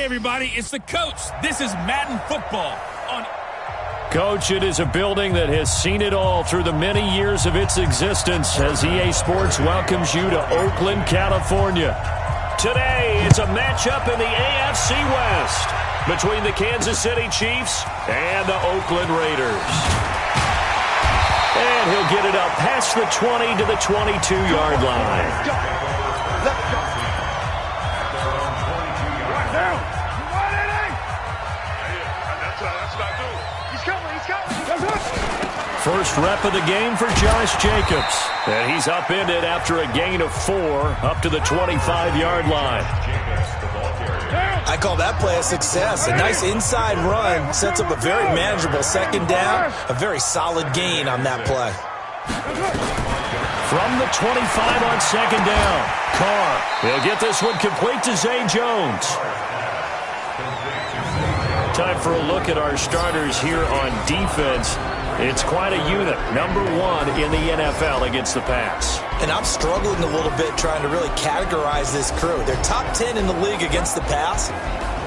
Hey, everybody, it's the coach. This is Madden Football. Coach, it is a building that has seen it all through the many years of its existence as EA Sports welcomes you to Oakland, California. Today, it's a matchup in the AFC West between the Kansas City Chiefs and the Oakland Raiders. And he'll get it up past the 20 to the 22-yard line. First rep of the game for Josh Jacobs. And he's upended after a gain of 4 up to the 25-yard line. I call that play a success. A nice inside run sets up a very manageable second down. A very solid gain on that play. From the 25 on second down, Carr. He'll get this one complete to Zay Jones. Time for a look at our starters here on defense. It's quite a unit, number 1 in the NFL against the pass. And I'm struggling a little bit trying to really categorize this crew. They're top 10 in the league against the pass,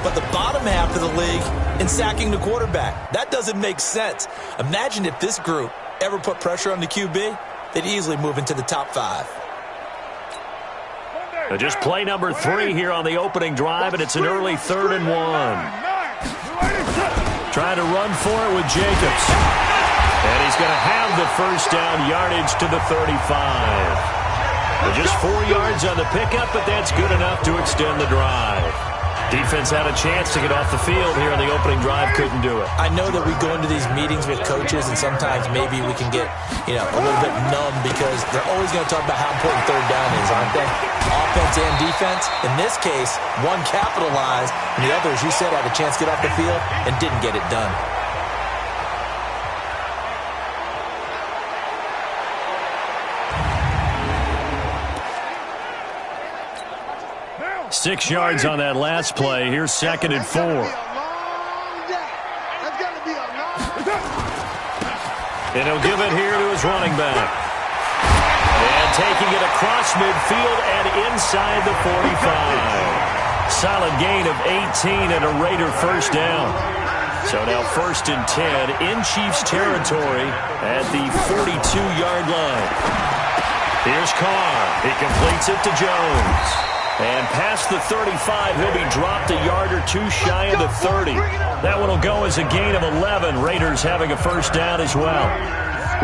but the bottom half of the league in sacking the quarterback. That doesn't make sense. Imagine if this group ever put pressure on the QB, they'd easily move into the top 5. Just play number 3 here on the opening drive, and it's an early 3rd and 1. Trying to run for it with Jacobs. And he's going to have the first down yardage to the 35. Just 4 yards on the pickup, but that's good enough to extend the drive. Defense had a chance to get off the field here on the opening drive, couldn't do it. I know that we go into these meetings with coaches, and sometimes maybe we can get, a little bit numb because they're always going to talk about how important third down is, aren't they? Offense and defense. In this case, one capitalized, and the other, as you said, had a chance to get off the field and didn't get it done. 6 yards on that last play. Here's 2nd and 4. And he'll give it here to his running back. And taking it across midfield and inside the 45. Solid gain of 18 and a Raider first down. So now 1st and 10 in Chiefs territory at the 42-yard line. Here's Carr. He completes it to Jones. And past the 35, he'll be dropped a yard or 2 shy of the 30. That one will go as a gain of 11. Raiders having a first down as well.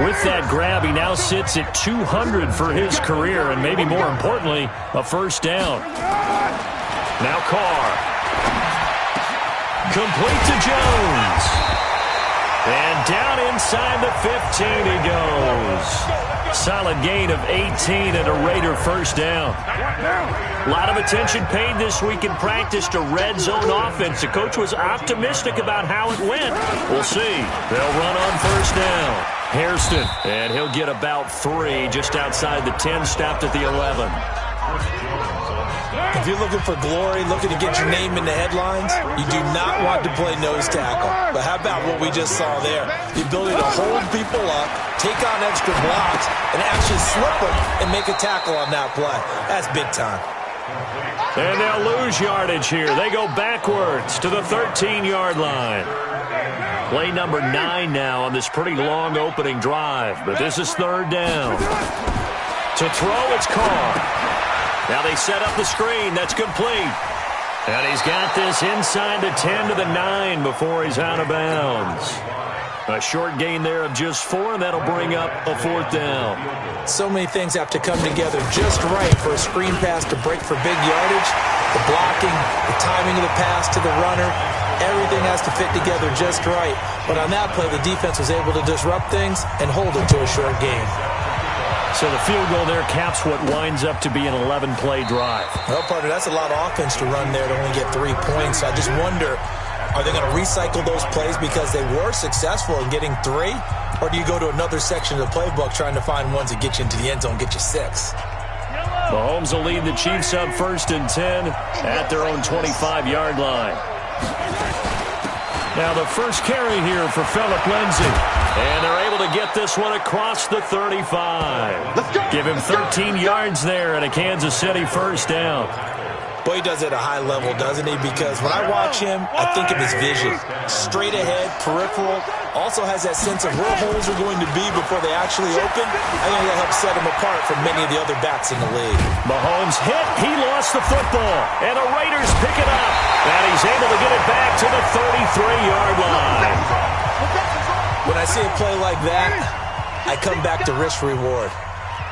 With that grab, he now sits at 200 for his career, and maybe more importantly, a first down. Now Carr. Complete to Jones. And down inside the 15 he goes. Solid gain of 18 and a Raider first down. A lot of attention paid this week in practice to red zone offense. The coach was optimistic about how it went. We'll see. They'll run on first down. Hairston, and he'll get about 3 just outside the 10, stopped at the 11. If you're looking for glory, looking to get your name in the headlines, you do not want to play nose tackle. But how about what we just saw there? The ability to hold people up, take on extra blocks, and actually slip them and make a tackle on that play. That's big time. And they'll lose yardage here. They go backwards to the 13-yard line. Play number 9 now on this pretty long opening drive. But this is 3rd down. To throw, it's Carr. Now they set up the screen. That's complete. And he's got this inside the 10 to the 9 before he's out of bounds. A short gain there of just 4, and that'll bring up a 4th down. So many things have to come together just right for a screen pass to break for big yardage. The blocking, the timing of the pass to the runner, everything has to fit together just right. But on that play, the defense was able to disrupt things and hold it to a short gain. So the field goal there caps what winds up to be an 11-play drive. Well, partner, that's a lot of offense to run there to only get 3 points. I just wonder, are they going to recycle those plays because they were successful in getting 3? Or do you go to another section of the playbook trying to find ones that get you into the end zone, get you 6? Mahomes will lead the Chiefs up 1st and 10 at their own 25-yard line. Now the first carry here for Phillip Lindsay. And they're able to get this one across the 35. Give him 13 yards there and a Kansas City first down. Boy, he does it at a high level, doesn't he? Because when I watch him, I think of his vision. Straight ahead, peripheral, also has that sense of where holes are going to be before they actually open. I think that helps set him apart from many of the other backs in the league. Mahomes hit. He lost the football. And the Raiders pick it up. And he's able to get it back to the 33-yard line. When I see a play like that, I come back to risk-reward.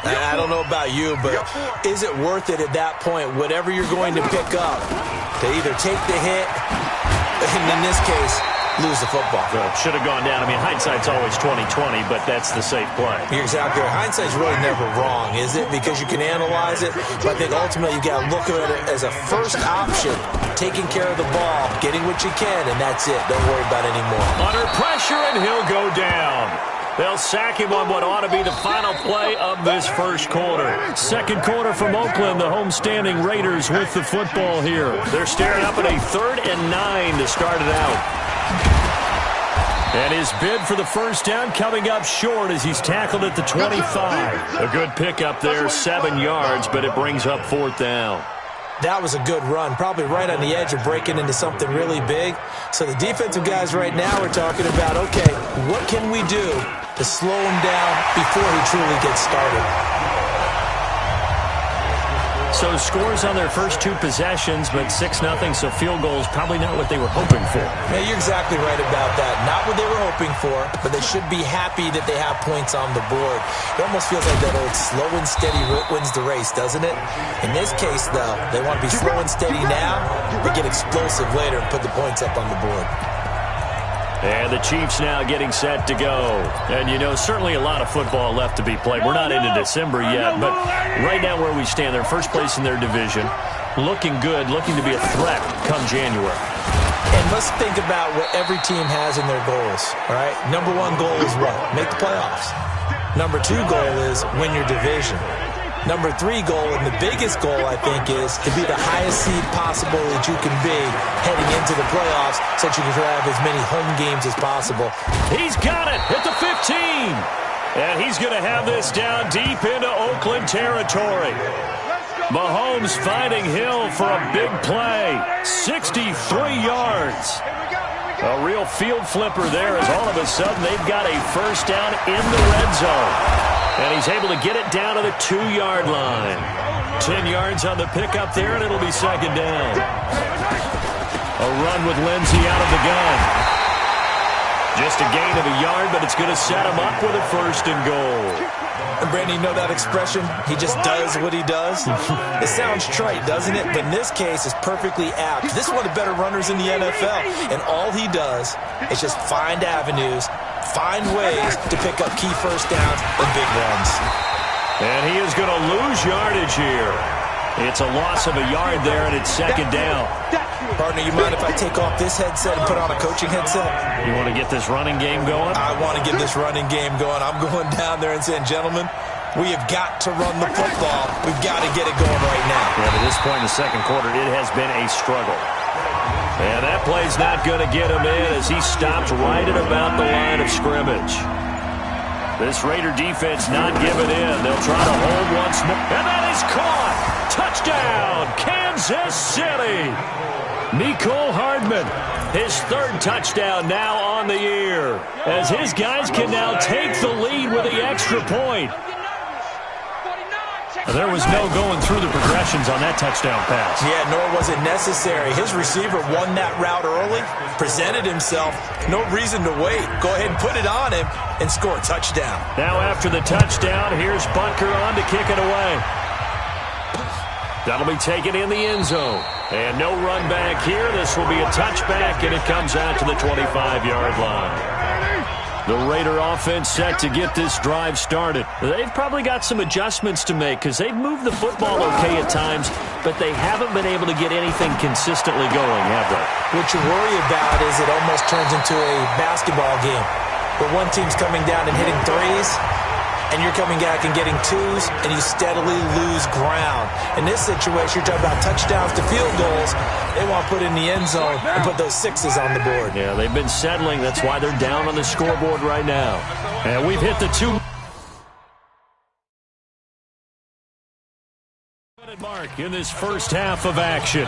I don't know about you, but is it worth it at that point, whatever you're going to pick up, to either take the hit, and in this case, lose the football? Should have gone down. I mean, hindsight's always 20/20, but that's the safe play. You're exactly right. Hindsight's really never wrong, is it? Because you can analyze it, but I think ultimately you got to look at it as a first option, taking care of the ball, getting what you can, and that's it. Don't worry about it anymore. Under pressure, and he'll go down. They'll sack him on what ought to be the final play of this first quarter. Second quarter from Oakland, the homestanding Raiders with the football here. They're staring up at a 3rd and 9 to start it out. And his bid for the first down coming up short as he's tackled at the 25. A good pickup there, 7 yards, but it brings up 4th down. That was a good run, probably right on the edge of breaking into something really big. So the defensive guys right now are talking about, okay, what can we do to slow him down before he truly gets started? So scores on their first 2 possessions, but 6-0, so field goal is probably not what they were hoping for. Yeah, you're exactly right about that. Not what they were hoping for, but they should be happy that they have points on the board. It almost feels like that old slow and steady wins the race, doesn't it? In this case, though, they want to be slow and steady now, but get explosive later and put the points up on the board. And the Chiefs now getting set to go. And, you know, certainly a lot of football left to be played. We're not into December yet, but right now where we stand, they're first place in their division. Looking good, looking to be a threat come January. And let's think about what every team has in their goals, all right? Number 1 goal is what? Make the playoffs. Number 2 goal is win your division. Number 3 goal, and the biggest goal, I think, is to be the highest seed possible that you can be heading into the playoffs so that you can have as many home games as possible. He's got it at the 15. And he's going to have this down deep into Oakland territory. Mahomes finding Hill for a big play. 63 yards. A real field flipper there as all of a sudden they've got a first down in the red zone. And he's able to get it down to the 2-yard line. 10 yards on the pickup there, and it'll be second down. A run with Lindsey out of the gun. Just a gain of a yard, but it's going to set him up with a 1st and goal. And Brandon, you know that expression? He just does what he does. It sounds trite, doesn't it? But in this case, it's perfectly apt. This is one of the better runners in the NFL. And all he does is just find avenues, find ways to pick up key first downs and big runs. And he is going to lose yardage here. It's a loss of a yard there, and it's second down. Partner, you mind if I take off this headset and put on a coaching headset? You want to get this running game going? I want to get this running game going. I'm going down there and saying, gentlemen, we have got to run the football. We've got to get it going right now. Yeah, to this point in the second quarter, it has been a struggle. And that play's not going to get him in as he stopped right at about the line of scrimmage. This Raider defense not giving in. They'll try to hold once more. And that is caught. Touchdown, Kansas City. Mecole Hardman, his 3rd touchdown now on the year, as his guys can now take the lead with the extra point. There was no going through the progressions on that touchdown pass. Yeah, nor was it necessary. His receiver won that route early, presented himself, no reason to wait. Go ahead and put it on him and score a touchdown. Now after the touchdown, here's Bunker on to kick it away. That'll be taken in the end zone. And no run back here. This will be a touchback, and it comes out to the 25-yard line. The Raider offense set to get this drive started. They've probably got some adjustments to make because they've moved the football okay at times, but they haven't been able to get anything consistently going, have they? What you worry about is it almost turns into a basketball game where one team's coming down and hitting threes, and you're coming back and getting 2s, and you steadily lose ground. In this situation, you're talking about touchdowns to field goals. They want to put in the end zone and put those 6s on the board. Yeah, they've been settling. That's why they're down on the scoreboard right now. And we've hit the 2-minute mark. mark in this first half of action.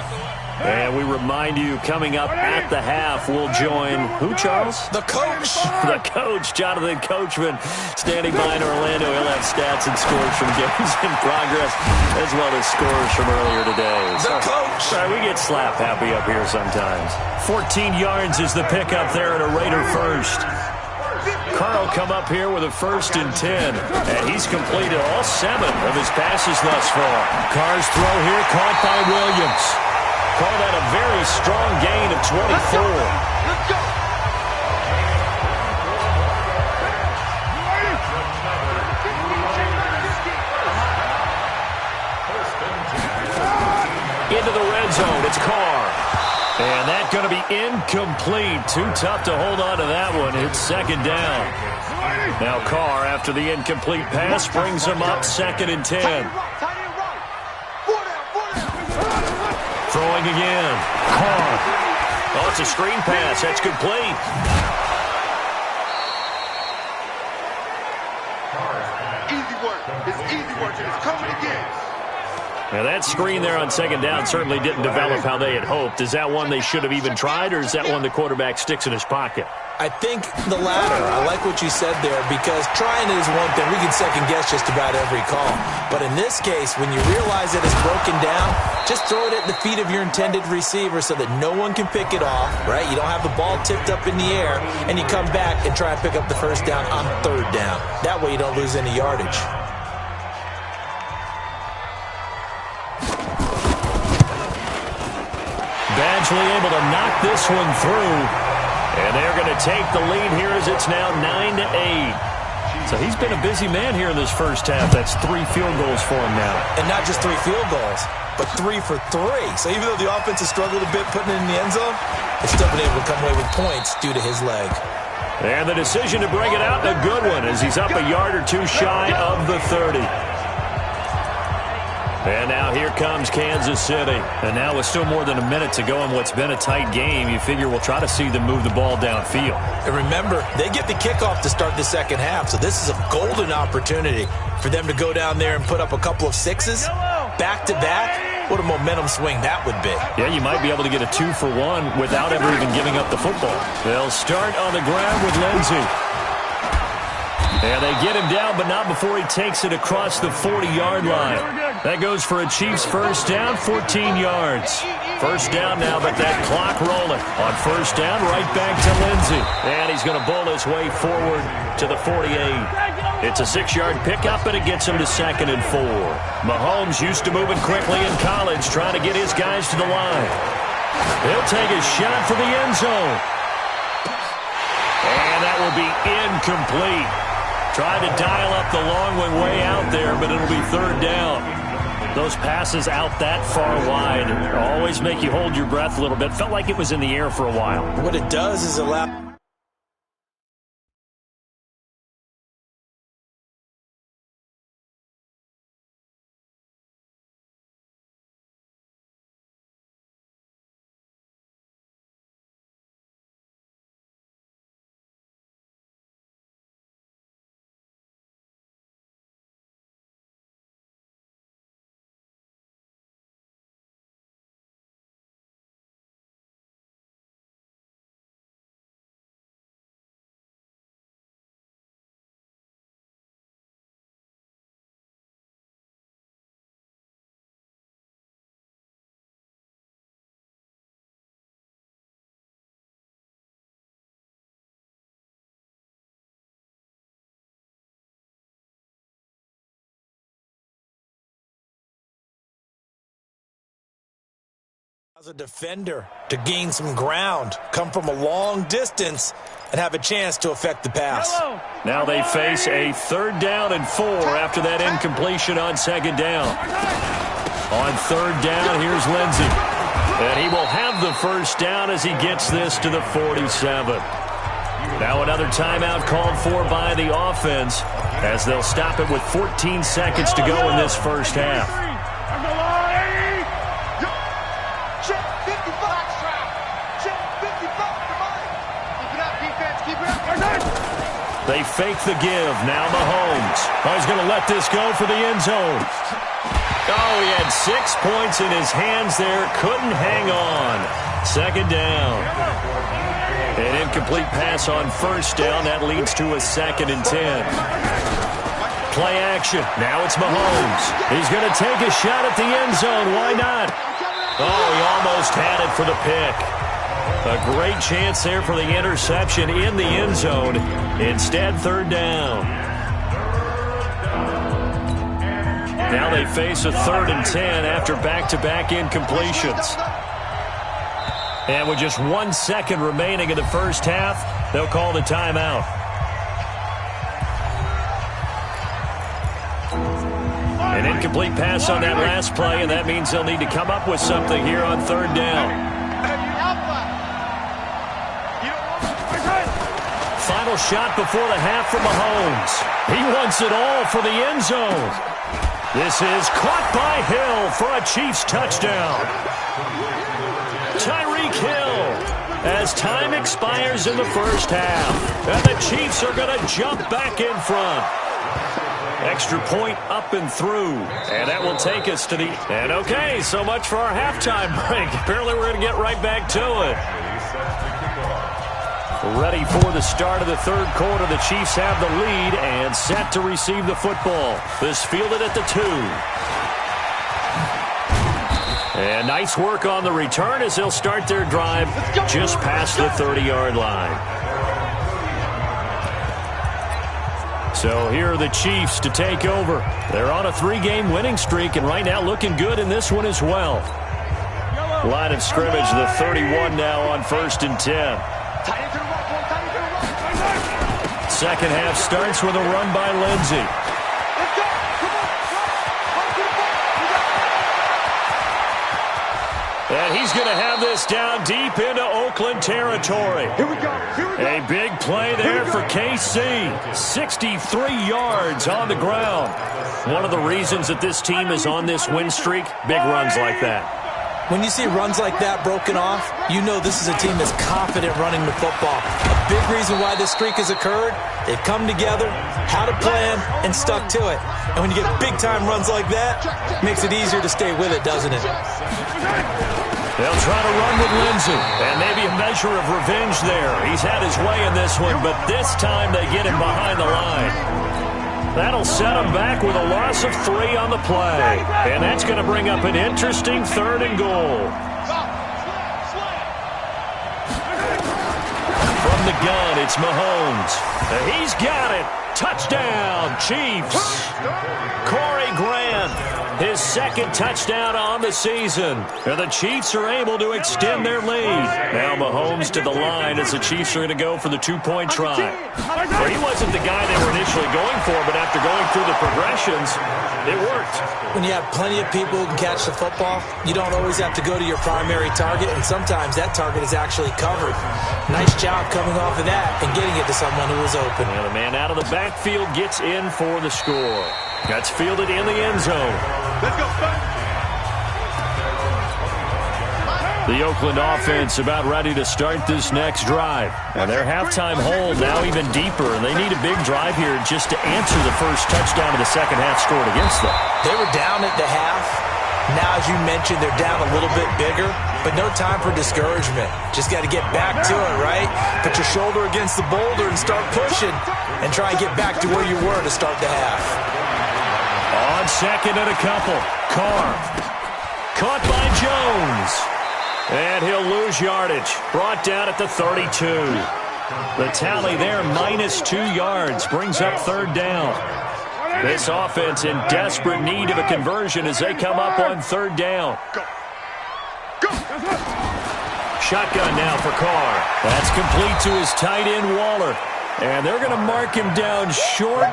And we remind you, coming up at the half, we'll join who, Charles? The coach. The coach, Jonathan Coachman, standing by in Orlando. He'll have stats and scores from games in progress, as well as scores from earlier today. The coach. Sorry, we get slap happy up here sometimes. 14 yards is the pickup there at a Raider first. Carl come up here with a 1st and 10, and he's completed all 7 of his passes thus far. Carr's throw here caught by Williams. Call that a very strong gain of 24. Let's go. Into the red zone, it's Carr. And that's going to be incomplete. Too tough to hold on to that one. It's 2nd down. Now Carr, after the incomplete pass, brings him up 2nd and 10. Throwing again. Carr. Oh, it's a screen pass. That's complete. Easy work. It's easy work, and it's coming again. Now, that screen there on 2nd down certainly didn't develop how they had hoped. Is that one they should have even tried, or is that one the quarterback sticks in his pocket? I think the latter. I like what you said there, because trying it is one thing. We can second-guess just about every call. But in this case, when you realize that it's broken down, just throw it at the feet of your intended receiver so that no one can pick it off, right? You don't have the ball tipped up in the air, and you come back and try and pick up the 1st down on 3rd down. That way you don't lose any yardage. Badgley able to knock this one through. And they're going to take the lead here as it's now 9-8. So he's been a busy man here in this first half. That's 3 field goals for him now. And not just 3 field goals, but 3 for 3. So even though the offense has struggled a bit putting it in the end zone, they've still been able to come away with points due to his leg. And the decision to bring it out, a good one, as he's up a yard or 2 shy of the 30. And now here comes Kansas City. And now with still more than a minute to go in what's been a tight game, you figure we'll try to see them move the ball downfield. And remember, they get the kickoff to start the second half, so this is a golden opportunity for them to go down there and put up a couple of 6s back-to-back. What a momentum swing that would be. Yeah, you might be able to get a 2-for-1 without ever even giving up the football. They'll start on the ground with Lindsey. And they get him down, but not before he takes it across the 40-yard line. That goes for a Chiefs 1st down, 14 yards. 1st down now, but that clock rolling. On 1st down, right back to Lindsey. And he's going to bowl his way forward to the 48. It's a 6-yard pickup, and it gets him to 2nd and 4. Mahomes used to moving quickly in college, trying to get his guys to the line. He'll take a shot for the end zone. And that will be incomplete. Tried to dial up the long one way out there, but it'll be 3rd down. Those passes out that far wide always make you hold your breath a little bit. Felt like it was in the air for a while. What it does is allow... As a defender to gain some ground, come from a long distance, and have a chance to affect the pass. Now they face a 3rd down and 4 after that incompletion on 2nd down. On 3rd down, here's Lindsey. And he will have the 1st down as he gets this to the 47. Now another timeout called for by the offense, as they'll stop it with 14 seconds to go in this first half. They fake the give. Now Mahomes. Oh, he's going to let this go for the end zone. Oh, he had 6 points in his hands there. Couldn't hang on. Second down. An incomplete pass on first down. That leads to a 2nd and 10. Play action. Now it's Mahomes. He's going to take a shot at the end zone. Why not? Oh, he almost had it for the pick. A great chance there for the interception in the end zone. Instead, third down. Now they face a 3rd and 10 after back-to-back incompletions. And with just 1 second remaining in the first half, they'll call the timeout. An incomplete pass on that last play, and that means they'll need to come up with something here on third down. Final shot before the half from Mahomes. He wants it all for the end zone. This is caught by Hill for a Chiefs touchdown. Tyreek Hill as time expires in the first half. And the Chiefs are going to jump back in front. Extra point up and through. And that will take us to the... And okay, so much for our halftime break. Apparently we're going to get right back to it. Ready for the start of the third quarter. The Chiefs have the lead and set to receive the football. This fielded at the 2. And nice work on the return as they'll start their drive just past the 30-yard line. So here are the Chiefs to take over. They're on a 3-game winning streak and right now looking good in this one as well. Line of scrimmage, the 31 now on 1st and 10. Second half starts with a run by Lindsey. And he's going to have this down deep into Oakland territory. Here we go. A big play there for KC. 63 yards on the ground. One of the reasons that this team is on this win streak, big runs like that. When you see runs like that broken off, you know this is a team that's confident running the football. A big reason why this streak has occurred, they've come together, had a plan, and stuck to it. And when you get big-time runs like that, it makes it easier to stay with it, doesn't it? They'll try to run with Lindsey, and maybe a measure of revenge there. He's had his way in this one, but this time they get him behind the line. That'll set him back with a loss of 3 on the play. And that's going to bring up an interesting 3rd and goal. From the gun, it's Mahomes. He's got it. Touchdown, Chiefs. Corey Grant, his 2nd touchdown on the season. And the Chiefs are able to extend their lead. Now Mahomes to the line as the Chiefs are going to go for the 2-point try. Well, he wasn't the guy they were initially going for, but after going through the progressions, it worked. When you have plenty of people who can catch the football, you don't always have to go to your primary target, and sometimes that target is actually covered. Nice job coming off of that and getting it to someone who was open. And the man out of the backfield gets in for the score. That's fielded in the end zone. Let's go, The Oakland offense about ready to start this next drive. And their halftime hold now even deeper, and they need a big drive here just to answer the first touchdown of the second half scored against them. They were down at the half. Now, as you mentioned, they're down a little bit bigger, but no time for discouragement. Just got to get back to it, right? Put your shoulder against the boulder and start pushing and try and get back to where you were to start the half. On second and a couple. Carr. Caught by Jones. And he'll lose yardage. Brought down at the 32. The tally there, -2 yards. Brings up third down. This offense in desperate need of a conversion as they come up on third down. Shotgun now for Carr. That's complete to his tight end, Waller. And they're going to mark him down short,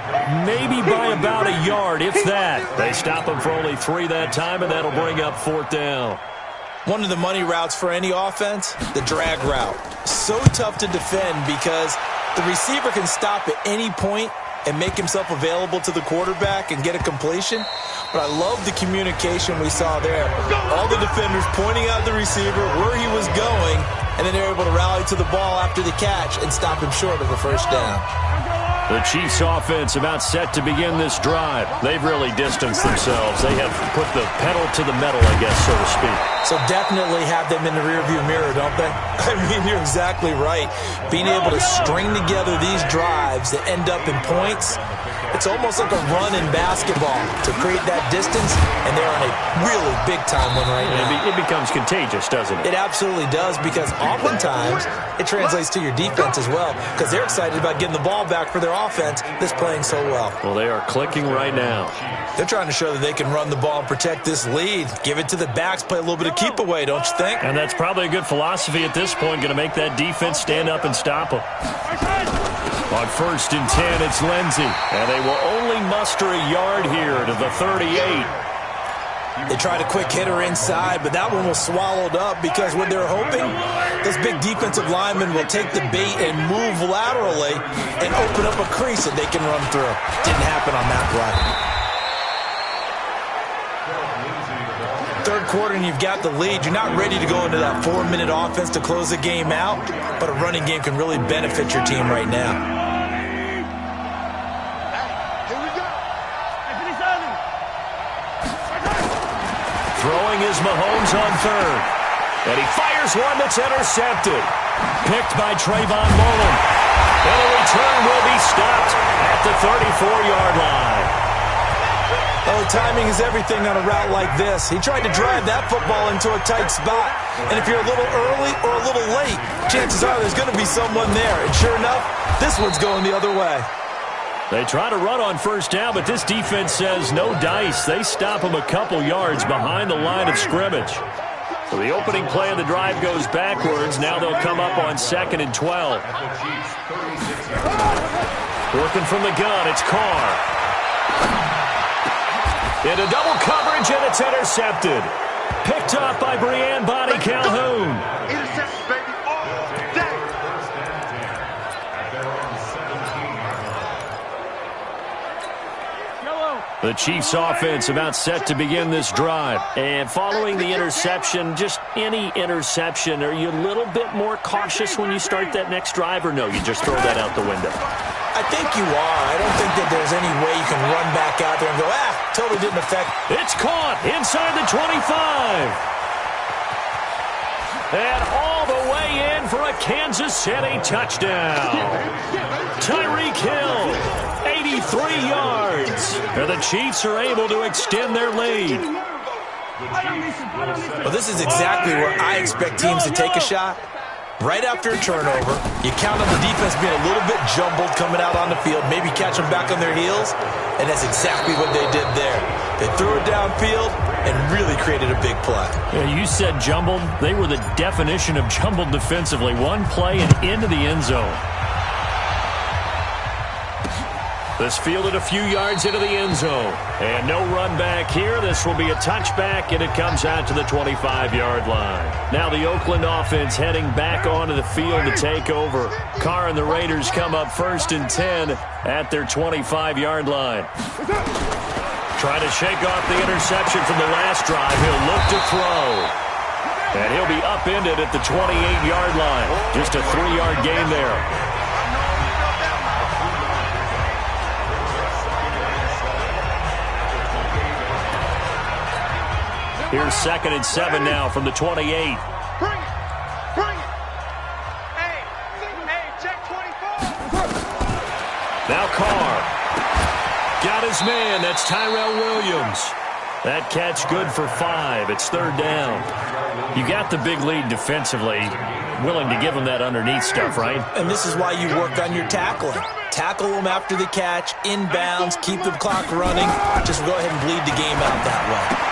maybe by about a yard, if that. They stop him for only 3 that time, and that'll bring up fourth down. One of the money routes for any offense, the drag route. So tough to defend because the receiver can stop at any point and make himself available to the quarterback and get a completion. But I love the communication we saw there. All the defenders pointing out the receiver, where he was going, and then they're able to rally to the ball after the catch and stop him short of a first down. The Chiefs offense about set to begin this drive. They've really distanced themselves. They have put the pedal to the metal, I guess, so to speak. So definitely have them in the rearview mirror, don't they? I mean, you're exactly right. Being able to string together these drives that end up in points, it's almost like a run in basketball to create that distance, and they're on a really big-time one right now. It becomes contagious, doesn't it? It absolutely does, because oftentimes it translates to your defense as well, because they're excited about getting the ball back for their offense that's playing so well. Well, they are clicking right now. They're trying to show that they can run the ball and protect this lead. Give it to the backs, play a little bit of keep away, don't you think? And that's probably a good philosophy at this point, going to make that defense stand up and stop them. On 1st and 10, it's Lindsey. And they will only muster a yard here to the 38. They tried a quick hitter inside, but that one was swallowed up because what they're hoping, this big defensive lineman will take the bait and move laterally and open up a crease that they can run through. Didn't happen on that play. Third quarter and you've got the lead. You're not ready to go into that 4-minute offense to close the game out, but a running game can really benefit your team right now. Throwing is Mahomes on 3rd. And he fires one that's intercepted. Picked by Trayvon Mullen. And the return will be stopped at the 34-yard line. Oh, timing is everything on a route like this. He tried to drive that football into a tight spot. And if you're a little early or a little late, chances are there's going to be someone there. And sure enough, this one's going the other way. They try to run on 1st down, but this defense says no dice. They stop them a couple yards behind the line of scrimmage. So the opening play of the drive goes backwards. Now they'll come up on 2nd and 12. Working from the gun, it's Carr. Into double coverage, and it's intercepted. Picked up by Breanne Bonnie Calhoun. Interception, baby, all day. The Chiefs offense about set to begin this drive. And following the interception, just any interception, are you a little bit more cautious when you start that next drive, or no, you just throw that out the window? I think you are. I don't think that there's any way you can run back out there and go, totally didn't affect. It's caught inside the 25. And all the way in for a Kansas City touchdown. Tyreek Hill, 83 yards. And the Chiefs are able to extend their lead. Well, this is exactly where I expect teams to take a shot. Right after a turnover, you count on the defense being a little bit jumbled coming out on the field, maybe catch them back on their heels, and that's exactly what they did there. They threw it downfield and really created a big play. Yeah, you said jumbled. They were the definition of jumbled defensively. One play and into the end zone. This fielded a few yards into the end zone. And no run back here. This will be a touchback, and it comes out to the 25-yard line. Now the Oakland offense heading back onto the field to take over. Carr and the Raiders come up 1st and 10 at their 25-yard line. Trying to shake off the interception from the last drive. He'll look to throw. And he'll be upended at the 28-yard line. Just a 3-yard gain there. Here's 2nd and 7 now from the 28. Bring it. Hey, check 24. Now Carr. Got his man. That's Tyrell Williams. That catch good for 5. It's 3rd down. You got the big lead defensively. Willing to give them that underneath stuff, right? And this is why you work on your tackling. Tackle them after the catch, inbounds, keep the clock running. Just go ahead and bleed the game out that way.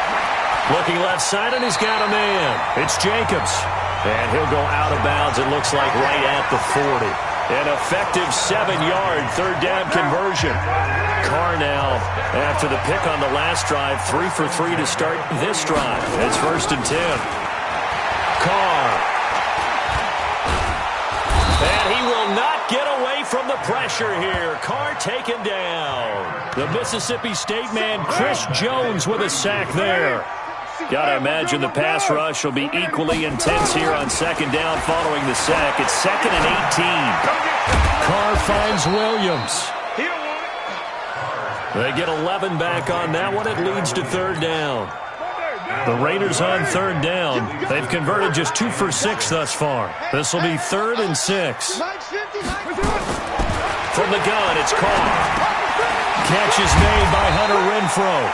Looking left side, and he's got a man. It's Jacobs. And he'll go out of bounds, it looks like, right at the 40. An effective 7-yard 3rd down conversion. Carr now, after the pick on the last drive, 3 for 3 to start this drive. It's 1st and 10. Carr. And he will not get away from the pressure here. Carr taken down. The Mississippi State man, Chris Jones, with a sack there. Got to imagine the pass rush will be equally intense here on 2nd down following the sack. It's 2nd and 18. Carr finds Williams. They get 11 back on that one. It leads to third down. The Raiders on third down. They've converted just 2 for 6 thus far. This will be 3rd and 6. From the gun, it's Carr. Catch is made by Hunter Renfrow.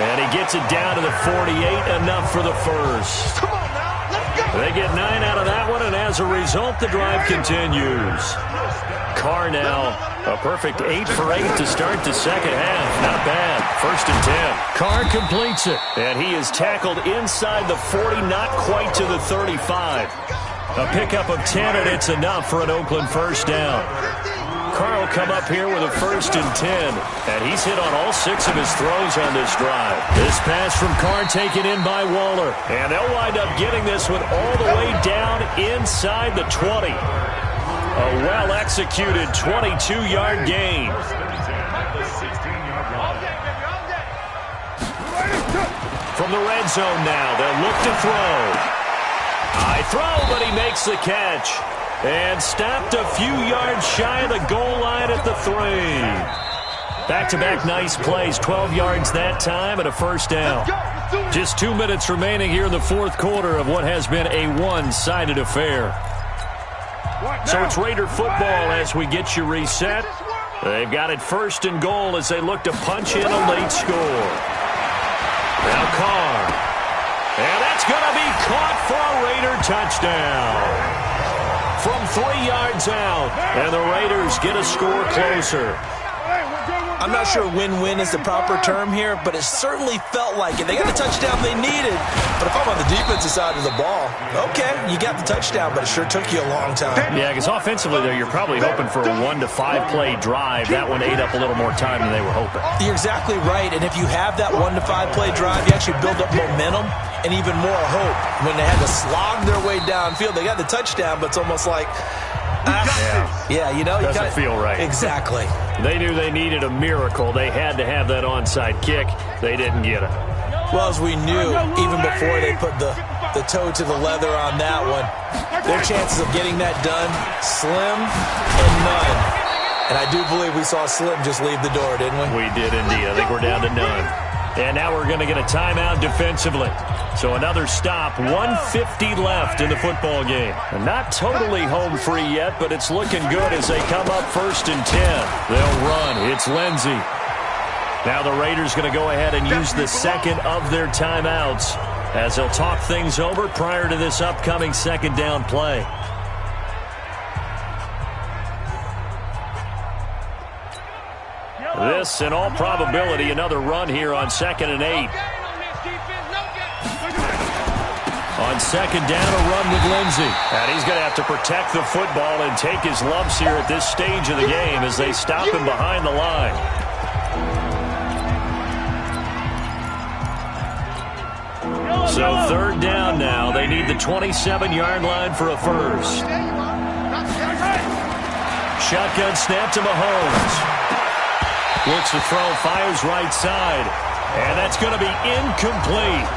And he gets it down to the 48, enough for the first. They get 9 out of that one, and as a result, the drive continues. Carr now, a perfect 8 for 8 to start the second half. Not bad. 1st and 10. Carr completes it, and he is tackled inside the 40, not quite to the 35. A pickup of 10, and it's enough for an Oakland first down. Carr will come up here with a 1st and 10, and he's hit on all 6 of his throws on this drive. This pass from Carr taken in by Waller, and they'll wind up getting this one all the way down inside the 20. A well-executed 22-yard gain. From the red zone now, they'll look to throw. High throw, but he makes the catch. And stopped a few yards shy of the goal line at the 3. Back-to-back nice plays, 12 yards that time and a first down. Just 2 minutes remaining here in the fourth quarter of what has been a one-sided affair. So it's Raider football as we get you reset. They've got it 1st and goal as they look to punch in a late score. Now Carr. And that's going to be caught for a Raider touchdown. From 3 yards out, and the Raiders get a score closer. I'm not sure win-win is the proper term here, but it certainly felt like it. They got the touchdown they needed, but if I'm on the defensive side of the ball, okay, you got the touchdown, but it sure took you a long time. Yeah, because offensively, though, you're probably hoping for a 1 to 5 play drive. That one ate up a little more time than they were hoping. You're exactly right, and if you have that 1 to 5 play drive, you actually build up momentum and even more hope. When they had to slog their way downfield, they got the touchdown, but it's almost like, you know, doesn't feel right. Exactly. They knew they needed a miracle. They had to have that onside kick. They didn't get it. Well, as we knew, even before they put the toe to the leather on that one, their chances of getting that done, slim and none. And I do believe we saw Slim just leave the door, didn't we? We did indeed. I think we're down to none. And now we're going to get a timeout defensively. So another stop, 1:50 left in the football game. And not totally home free yet, but it's looking good as they come up 1st and 10. They'll run. It's Lindsey. Now the Raiders going to go ahead and use the second of their timeouts as they'll talk things over prior to this upcoming second down play. This, in all probability, another run here on 2nd and 8. On 2nd down, a run with Lindsey. And he's going to have to protect the football and take his lumps here at this stage of the game as they stop him behind the line. So 3rd down now. They need the 27-yard line for a first. Shotgun snap to Mahomes. Looks to throw, fires right side. And that's going to be incomplete.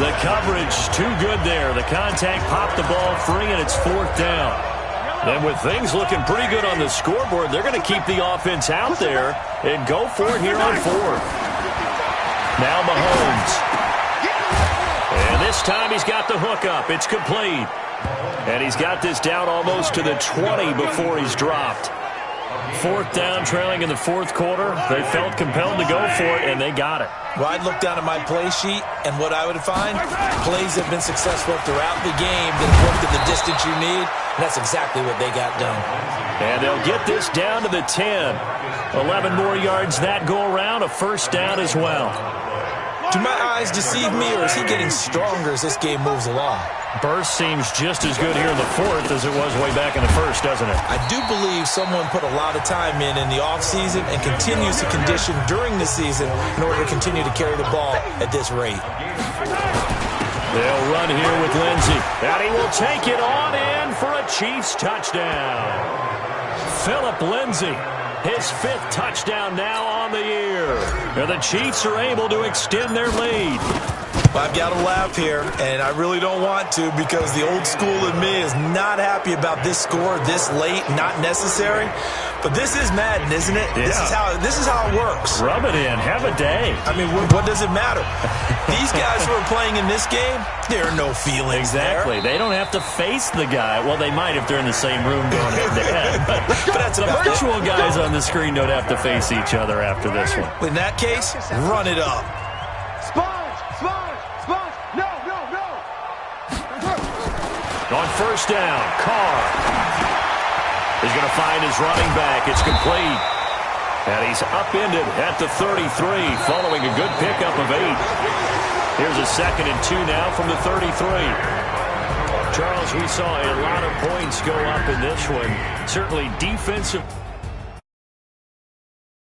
The coverage too good there. The contact popped the ball free, and it's 4th down. And with things looking pretty good on the scoreboard, they're going to keep the offense out there and go for it here on 4th. Now Mahomes. And this time he's got the hook up. It's complete. And he's got this down almost to the 20 before he's dropped. 4th down, trailing in the 4th quarter. They felt compelled to go for it, and they got it. Well, I'd look down at my play sheet, and what I would find, plays have been successful throughout the game that have worked at the distance you need, and that's exactly what they got done. And they'll get this down to the 10. 11 more yards that go around, a first down as well. Do my eyes deceive me, or is he getting stronger as this game moves along? Burst seems just as good here in the 4th as it was way back in the 1st, doesn't it? I do believe someone put a lot of time in the offseason and continues to condition during the season in order to continue to carry the ball at this rate. They'll run here with Lindsey. And he will take it on in for a Chiefs touchdown. Phillip Lindsey, his 5th touchdown now on the year. And the Chiefs are able to extend their lead. I've got to laugh here, and I really don't want to because the old school in me is not happy about this score this late, not necessary. But this is Madden, isn't it? Yeah. This is how it works. Rub it in. Have a day. I mean, what does it matter? These guys who are playing in this game, there are no feelings Exactly. there. They don't have to face the guy. Well, they might if they're in the same room going head-to-head. But that's the about it. virtual guys on the screen don't have to face each other after this one. In that case, run it up. On first down, Carr is going to find his running back. It's complete. And he's upended at the 33 following a good pickup of 8. Here's a 2nd and 2 now from the 33. Charles, we saw a lot of points go up in this one. Certainly defensive.